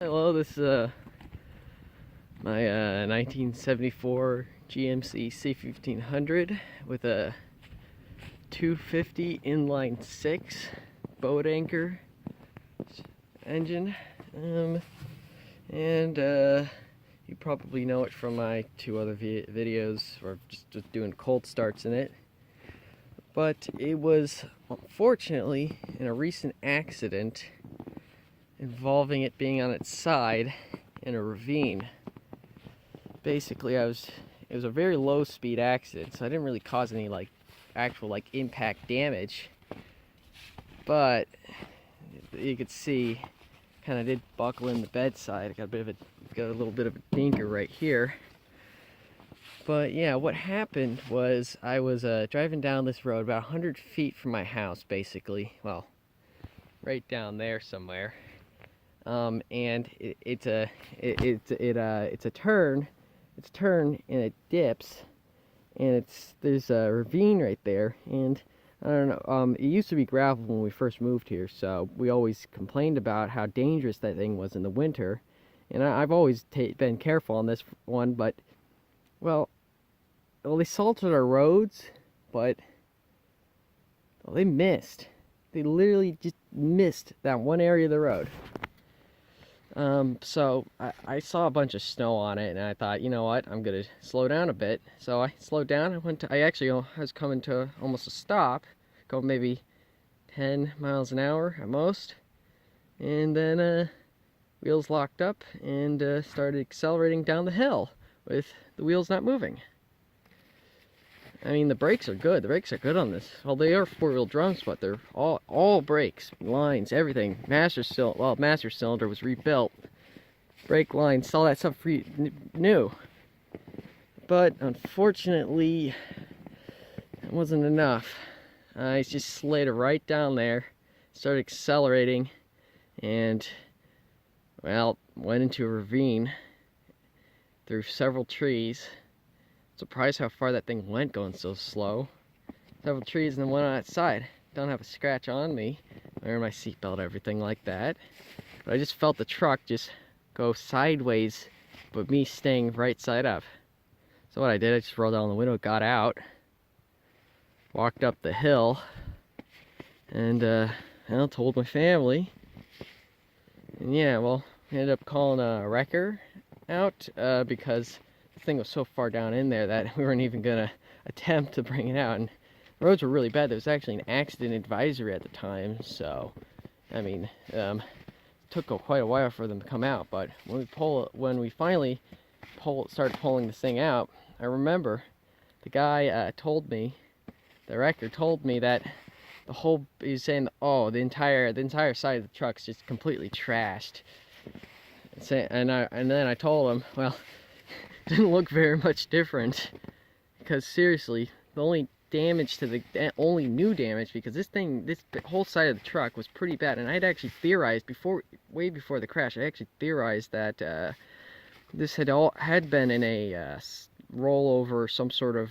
Hello, this is my 1974 GMC C1500 with a 250 inline 6 boat anchor engine. You probably know it from my two other videos, or just doing cold starts in it. But it was unfortunately in a recent accident involving it being on its side in a ravine. Basically, it was a very low speed accident, so I didn't really cause any actual impact damage. But you could see, kind of did buckle in the bedside. I got a little bit of a dinker right here. But yeah, what happened was I was driving down this road about 100 feet from my house, basically. Well, right down there somewhere. And it's a turn and it dips, and there's a ravine right there, and I don't know, it used to be gravel when we first moved here, so we always complained about how dangerous that thing was in the winter, and I've always been careful on this one, but well they salted our roads, but they literally just missed that one area of the road. So I saw a bunch of snow on it, and I thought, you know what, I'm gonna slow down a bit. So I slowed down. I was coming to almost a stop, going maybe 10 miles an hour at most, and then wheels locked up and started accelerating down the hill with the wheels not moving. I mean, the brakes are good. The brakes are good on this. Well, they are four-wheel drums, but they're all brakes, lines, everything. Master cylinder was rebuilt. Brake lines, all that stuff new. But unfortunately, it wasn't enough. I just slid right down there, started accelerating, and well, went into a ravine through several trees. Surprised how far that thing went going so slow. Several trees and then one on that side. Don't have a scratch on me. Wearing my seatbelt, everything like that. But I just felt the truck just go sideways, but me staying right side up. So what I did, I just rolled down the window, got out, walked up the hill, and told my family. And yeah, well, we ended up calling a wrecker out because thing was so far down in there that we weren't even gonna attempt to bring it out, and the roads were really bad. There was actually an accident advisory at the time, so I mean, it took quite a while for them to come out. But when we finally started pulling this thing out, I remember the guy told me, the wrecker told me that he was saying, oh, the entire side of the truck's just completely trashed. And then I told him, well, didn't look very much different, because seriously, the only new damage, because this whole side of the truck was pretty bad, and I'd actually theorized way before the crash, I actually theorized that this had been in a rollover, some sort of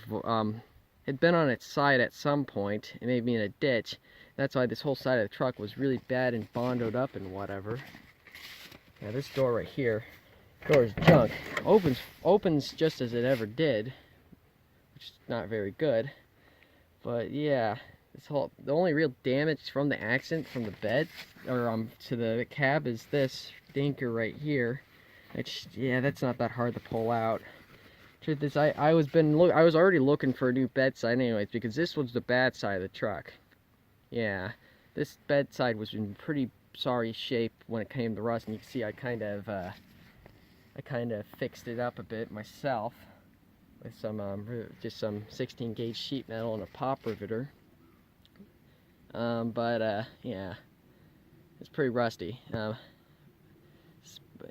had been on its side at some point, and maybe in a ditch. That's why this whole side of the truck was really bad and bonded up and whatever. Now this door right here, door is junk. Opens just as it ever did, which is not very good. But yeah, the only real damage from the accident, from the bed or to the cab, is this dinker right here. Which, yeah, that's not that hard to pull out. Truth is, I was already looking for a new bedside anyways, because this was the bad side of the truck. Yeah, this bedside was in pretty sorry shape when it came to rust, and you can see I kind of fixed it up a bit myself with just some 16 gauge sheet metal and a pop riveter. Yeah, it's pretty rusty.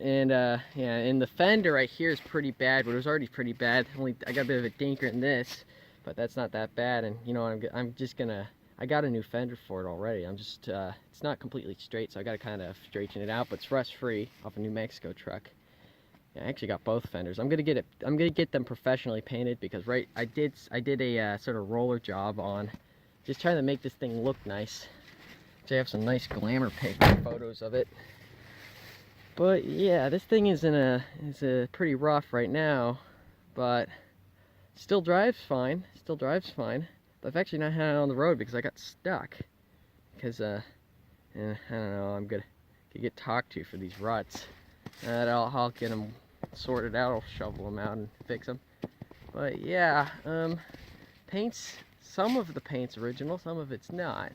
And the fender right here is pretty bad, but it was already pretty bad. I got a bit of a dinker in this, but that's not that bad. And you know, I got a new fender for it already. It's not completely straight, so I got to kind of straighten it out, but it's rust free off a New Mexico truck. Yeah, I actually got both fenders. I'm gonna get them professionally painted, because I did a sort of roller job on just trying to make this thing look nice. So I have some nice glamour photos of it. But yeah, this thing is pretty rough right now, but still drives fine. Still drives fine. But I've actually not had it on the road because I got stuck. Because I don't know, I'm gonna get talked to for these ruts. I'll get them sorted out. I'll shovel them out and fix them. But yeah, paints. Some of the paint's original, some of it's not.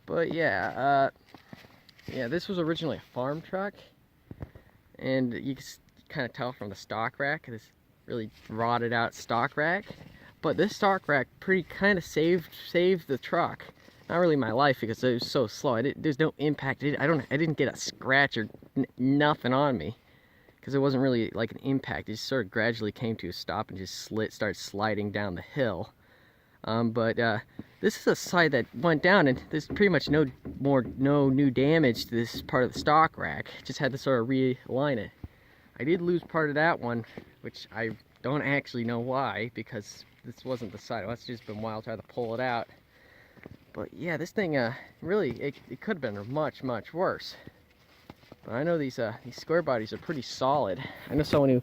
But yeah, yeah, this was originally a farm truck, and you can kind of tell from the stock rack, this really rotted out stock rack. But this stock rack kind of saved the truck. Not really my life because it was so slow. There's no impact. I didn't get a scratch or nothing on me because it wasn't really like an impact. It just sort of gradually came to a stop and just started sliding down the hill. But this is a side that went down, and there's pretty much no new damage to this part of the stock rack. Just had to sort of realign it. I did lose part of that one, which I don't actually know why, because this wasn't the side. It's just been wild trying to pull it out. But yeah, this thing really it could have been much worse. But I know these square bodies are pretty solid. I know someone who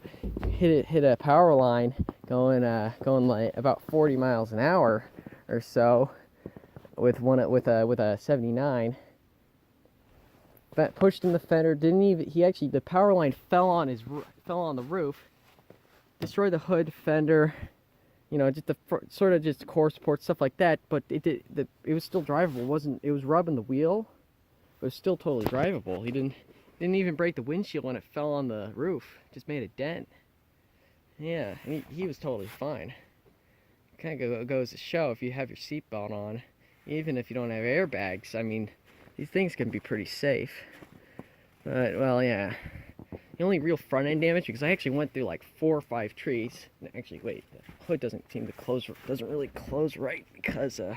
hit a power line going like about 40 miles an hour or so with a 79. But pushed in the fender. The power line fell on the roof, destroyed the hood, fender. You know, just sort of just core support, stuff like that. But it was still drivable. It was rubbing the wheel, but it was still totally drivable. He didn't even break the windshield when it fell on the roof. Just made a dent. Yeah, and he was totally fine. Kind of goes to show, if you have your seatbelt on, even if you don't have airbags, I mean, these things can be pretty safe. But, well, yeah. The only real front end damage, because I actually went through like 4 or 5 trees. Actually, wait, the hood doesn't seem to close, doesn't really close right because, oh,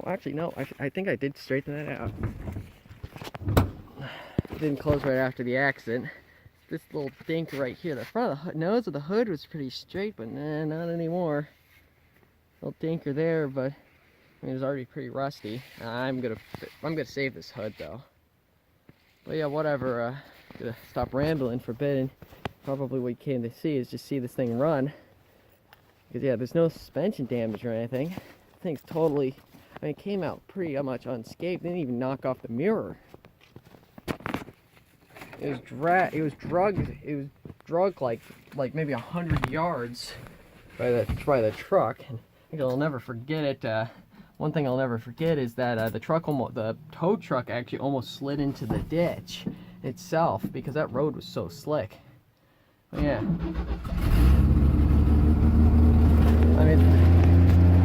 actually, no, I think I did straighten that out. It didn't close right after the accident. This little dink right here, the front of the nose of the hood was pretty straight, but nah, not anymore. Little dinker there, but I mean, it was already pretty rusty. I'm gonna save this hood though. But yeah, whatever. Gonna stop rambling for a bit, and probably what you came to see is just see this thing run. Because yeah, there's no suspension damage or anything. The thing's totally, I mean, it came out pretty much unscathed. Didn't even knock off the mirror. It was drugged like maybe 100 yards by the truck. And I think I'll never forget it. One thing I'll never forget is that the tow truck actually almost slid into the ditch itself because that road was so slick. But yeah, I mean,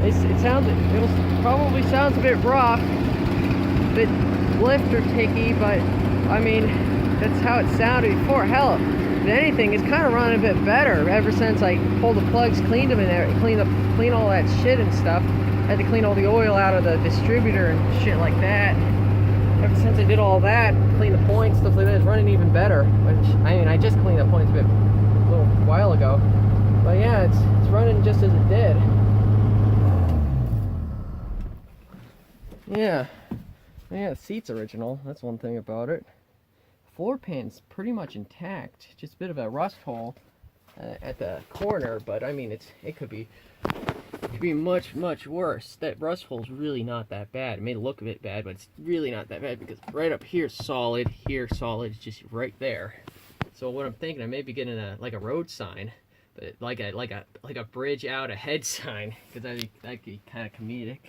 it probably sounds a bit rough, a bit lift or ticky, but I mean, that's how it sounded before. Hell, if anything, it's kind of running a bit better ever since I pulled the plugs, cleaned them in there, clean all that shit and stuff. Had to clean all the oil out of the distributor and shit like that. Ever since I did all that, clean the points, stuff like that, it's running even better. Which, I mean, I just cleaned the points a little while ago. But yeah, it's running just as it did. Yeah. Yeah, the seat's original. That's one thing about it. Floor pan's pretty much intact. Just a bit of a rust hole at the corner, but I mean, it could be much worse. That rust hole's really not that bad. It may look a bit bad, but it's really not that bad because right up here is solid, here solid, it's just right there. So what I'm thinking, I may be getting like a road sign, but like a bridge out ahead sign, because that'd be kind of comedic.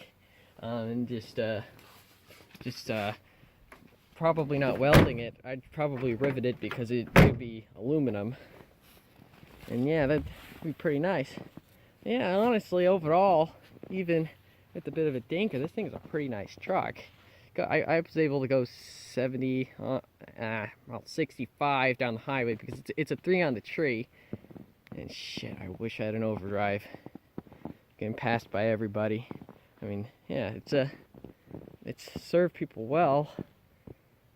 And just probably not welding it. I'd probably rivet it because it would be aluminum. And yeah, that'd be pretty nice. Yeah, honestly, overall, even with a bit of a dinker, this thing is a pretty nice truck. I was able to go 65 down the highway because it's a 3 on the tree. And shit, I wish I had an overdrive. Getting passed by everybody. I mean, yeah, it's served people well.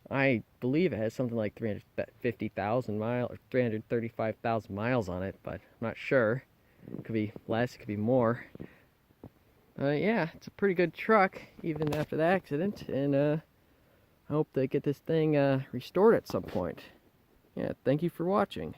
I believe it has something like 350,000 miles or 335,000 miles on it, but I'm not sure. It could be less, it could be more. Yeah, it's a pretty good truck, even after the accident. And I hope they get this thing restored at some point. Yeah, thank you for watching.